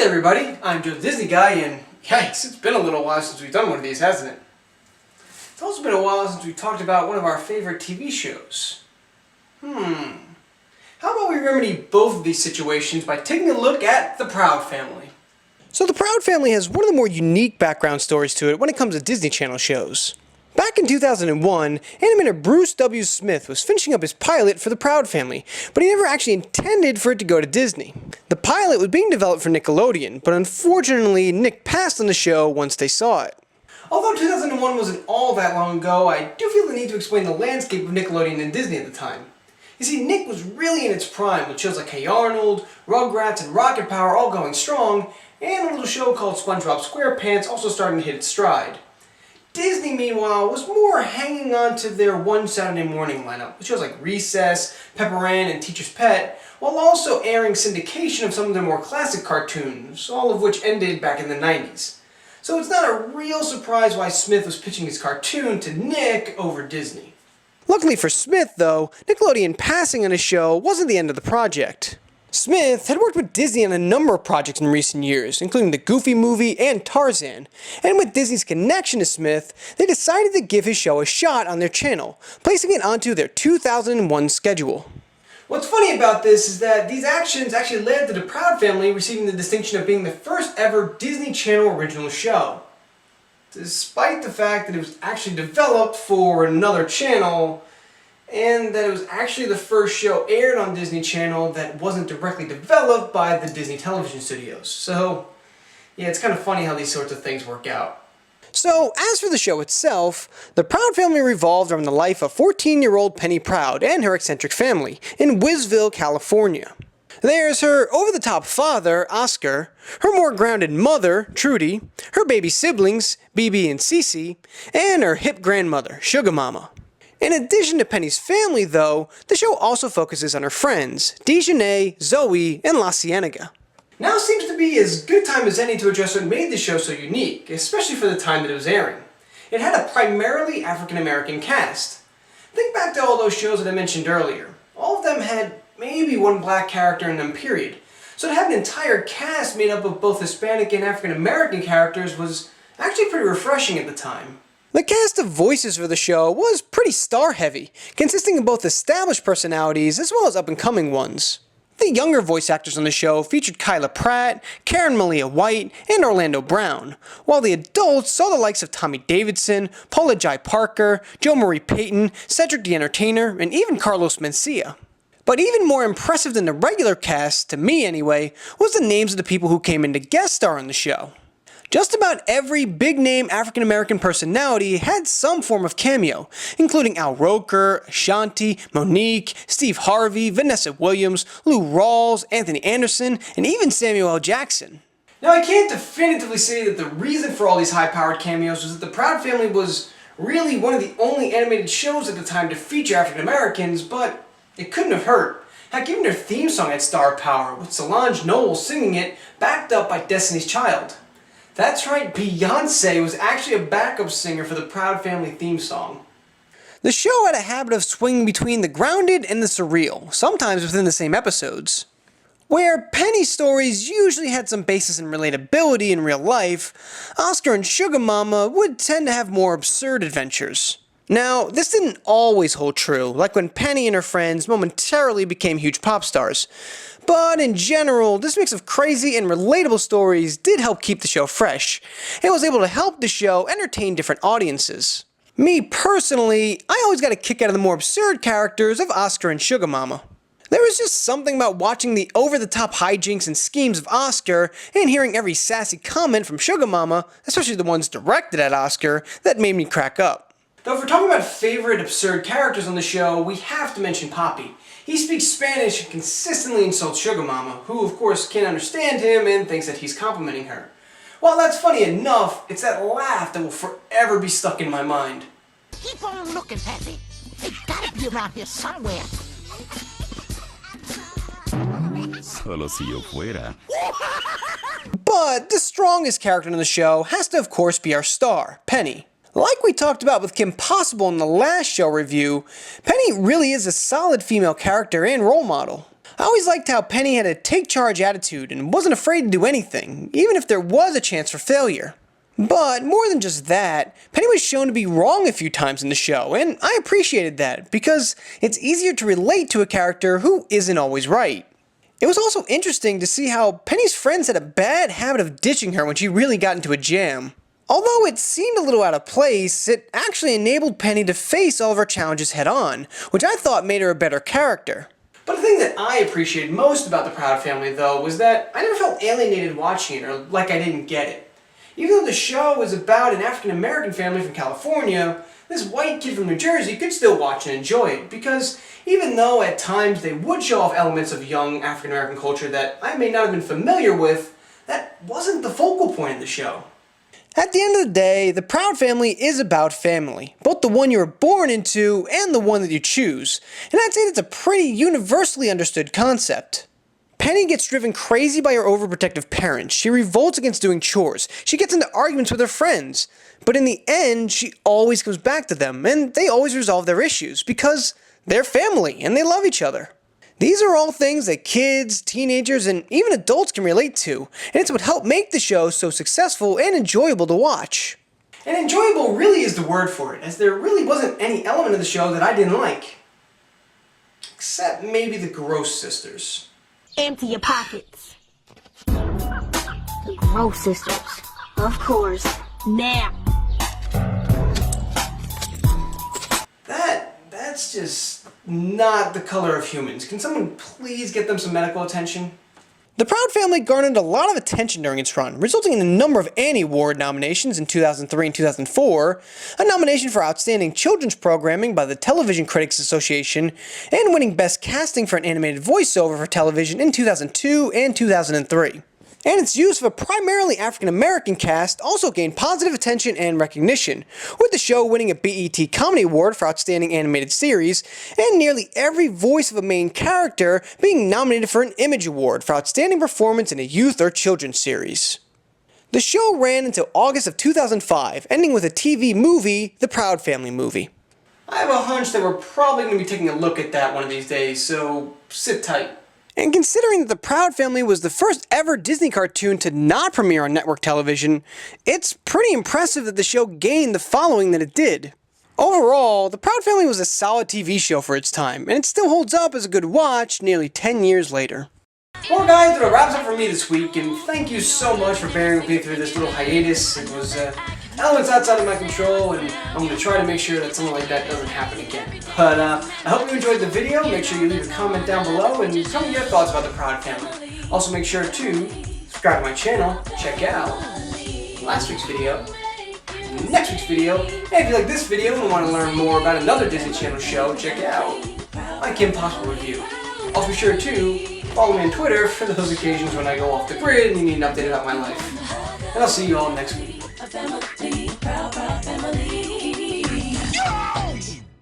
everybody, I'm Joe the Disney Guy, and yikes, it's been a little while since we've done one of these, hasn't it? It's also been a while since we talked about one of our favorite TV shows. How about we remedy both of these situations by taking a look at The Proud Family? So The Proud Family has one of the more unique background stories to it when it comes to Disney Channel shows. Back in 2001, animator Bruce W. Smith was finishing up his pilot for The Proud Family, but he never actually intended for it to go to Disney. The pilot was being developed for Nickelodeon, but unfortunately Nick passed on the show once they saw it. Although 2001 wasn't all that long ago, I do feel the need to explain the landscape of Nickelodeon and Disney at the time. You see, Nick was really in its prime, with shows like Hey Arnold, Rugrats, and Rocket Power all going strong, and a little show called SpongeBob SquarePants also starting to hit its stride. Disney, meanwhile, was more hanging on to their one Saturday morning lineup, with shows like Recess, Pepper Ann, and Teacher's Pet, while also airing syndication of some of their more classic cartoons, all of which ended back in the 90s. So it's not a real surprise why Smith was pitching his cartoon to Nick over Disney. Luckily for Smith, though, Nickelodeon passing on his show wasn't the end of the project. Smith had worked with Disney on a number of projects in recent years, including the Goofy movie and Tarzan, and with Disney's connection to Smith, they decided to give his show a shot on their channel, placing it onto their 2001 schedule. What's funny about this is that these actions actually led to The Proud Family receiving the distinction of being the first ever Disney Channel original show. Despite the fact that it was actually developed for another channel, and that it was actually the first show aired on Disney Channel that wasn't directly developed by the Disney television studios. So, yeah, it's kind of funny how these sorts of things work out. So, as for the show itself, The Proud Family revolved around the life of 14-year-old Penny Proud and her eccentric family in Wisville, California. There's her over-the-top father, Oscar, her more grounded mother, Trudy, her baby siblings, BB and Cece, and her hip grandmother, Sugar Mama. In addition to Penny's family, though, the show also focuses on her friends, Dejanay, Zoe, and La Cienega. Now seems to be as good time as any to address what made the show so unique, especially for the time that it was airing. It had a primarily African-American cast. Think back to all those shows that I mentioned earlier. All of them had maybe one black character in them, period. So to have an entire cast made up of both Hispanic and African-American characters was actually pretty refreshing at the time. The cast of voices for the show was pretty star-heavy, consisting of both established personalities as well as up-and-coming ones. The younger voice actors on the show featured Kyla Pratt, Karen Malia White, and Orlando Brown, while the adults saw the likes of Tommy Davidson, Paula Jai Parker, Joe Marie Payton, Cedric the Entertainer, and even Carlos Mencia. But even more impressive than the regular cast, to me anyway, was the names of the people who came in to guest star on the show. Just about every big-name African-American personality had some form of cameo, including Al Roker, Ashanti, Monique, Steve Harvey, Vanessa Williams, Lou Rawls, Anthony Anderson, and even Samuel L. Jackson. Now I can't definitively say that the reason for all these high-powered cameos was that The Proud Family was really one of the only animated shows at the time to feature African-Americans, but it couldn't have hurt. Heck, even their theme song had star power, with Solange Knowles singing it, backed up by Destiny's Child. That's right, Beyoncé was actually a backup singer for the Proud Family theme song. The show had a habit of swinging between the grounded and the surreal, sometimes within the same episodes. Where Penny's stories usually had some basis in relatability in real life, Oscar and Sugar Mama would tend to have more absurd adventures. Now, this didn't always hold true, like when Penny and her friends momentarily became huge pop stars. But in general, this mix of crazy and relatable stories did help keep the show fresh, and was able to help the show entertain different audiences. Me personally, I always got a kick out of the more absurd characters of Oscar and Sugar Mama. There was just something about watching the over-the-top hijinks and schemes of Oscar and hearing every sassy comment from Sugar Mama, especially the ones directed at Oscar, that made me crack up. Though if we're talking about favorite absurd characters on the show, we have to mention Poppy. He speaks Spanish and consistently insults Sugar Mama, who of course can't understand him and thinks that he's complimenting her. While that's funny enough, it's that laugh that will forever be stuck in my mind. Keep on looking, Pappy. They gotta be around here somewhere. Solo si yo fuera. But the strongest character in the show has to of course be our star, Penny. Like we talked about with Kim Possible in the last show review, Penny really is a solid female character and role model. I always liked how Penny had a take-charge attitude and wasn't afraid to do anything, even if there was a chance for failure. But more than just that, Penny was shown to be wrong a few times in the show, and I appreciated that, because it's easier to relate to a character who isn't always right. It was also interesting to see how Penny's friends had a bad habit of ditching her when she really got into a jam. Although it seemed a little out of place, it actually enabled Penny to face all of her challenges head-on, which I thought made her a better character. But the thing that I appreciated most about the Proud Family, though, was that I never felt alienated watching it or like I didn't get it. Even though the show was about an African-American family from California, this white kid from New Jersey could still watch and enjoy it, because even though at times they would show off elements of young African-American culture that I may not have been familiar with, that wasn't the focal point of the show. At the end of the day, the Proud Family is about family, both the one you were born into and the one that you choose, and I'd say that's a pretty universally understood concept. Penny gets driven crazy by her overprotective parents, she revolts against doing chores, she gets into arguments with her friends, but in the end, she always comes back to them, and they always resolve their issues, because they're family and they love each other. These are all things that kids, teenagers, and even adults can relate to, and it's what helped make the show so successful and enjoyable to watch. And enjoyable really is the word for it, as there really wasn't any element of the show that I didn't like. Except maybe the Gross Sisters. Empty your pockets. The Gross Sisters. Of course. Now. That's just not the color of humans. Can someone please get them some medical attention? The Proud Family garnered a lot of attention during its run, resulting in a number of Annie Award nominations in 2003 and 2004, a nomination for Outstanding Children's Programming by the Television Critics Association, and winning Best Casting for an Animated Voiceover for Television in 2002 and 2003. And its use of a primarily African-American cast also gained positive attention and recognition, with the show winning a BET Comedy Award for Outstanding Animated Series, and nearly every voice of a main character being nominated for an Image Award for Outstanding Performance in a Youth or Children's Series. The show ran until August of 2005, ending with a TV movie, The Proud Family Movie. I have a hunch that we're probably going to be taking a look at that one of these days, so sit tight. And considering that The Proud Family was the first ever Disney cartoon to not premiere on network television, it's pretty impressive that the show gained the following that it did. Overall, The Proud Family was a solid TV show for its time, and it still holds up as a good watch nearly 10 years later. Well guys, that wraps up for me this week, and thank you so much for bearing with me through this little hiatus. It was elements outside of my control, and I'm going to try to make sure that something like that doesn't happen again. But I hope you enjoyed the video. Make sure you leave a comment down below and tell me your thoughts about the Proud Family. Also make sure to subscribe to my channel, check out last week's video, next week's video, and if you like this video and want to learn more about another Disney Channel show, check out my Kim Possible review. Also be sure to follow me on Twitter for those occasions when I go off the grid and you need an update about my life. And I'll see you all next week. A family, proud family.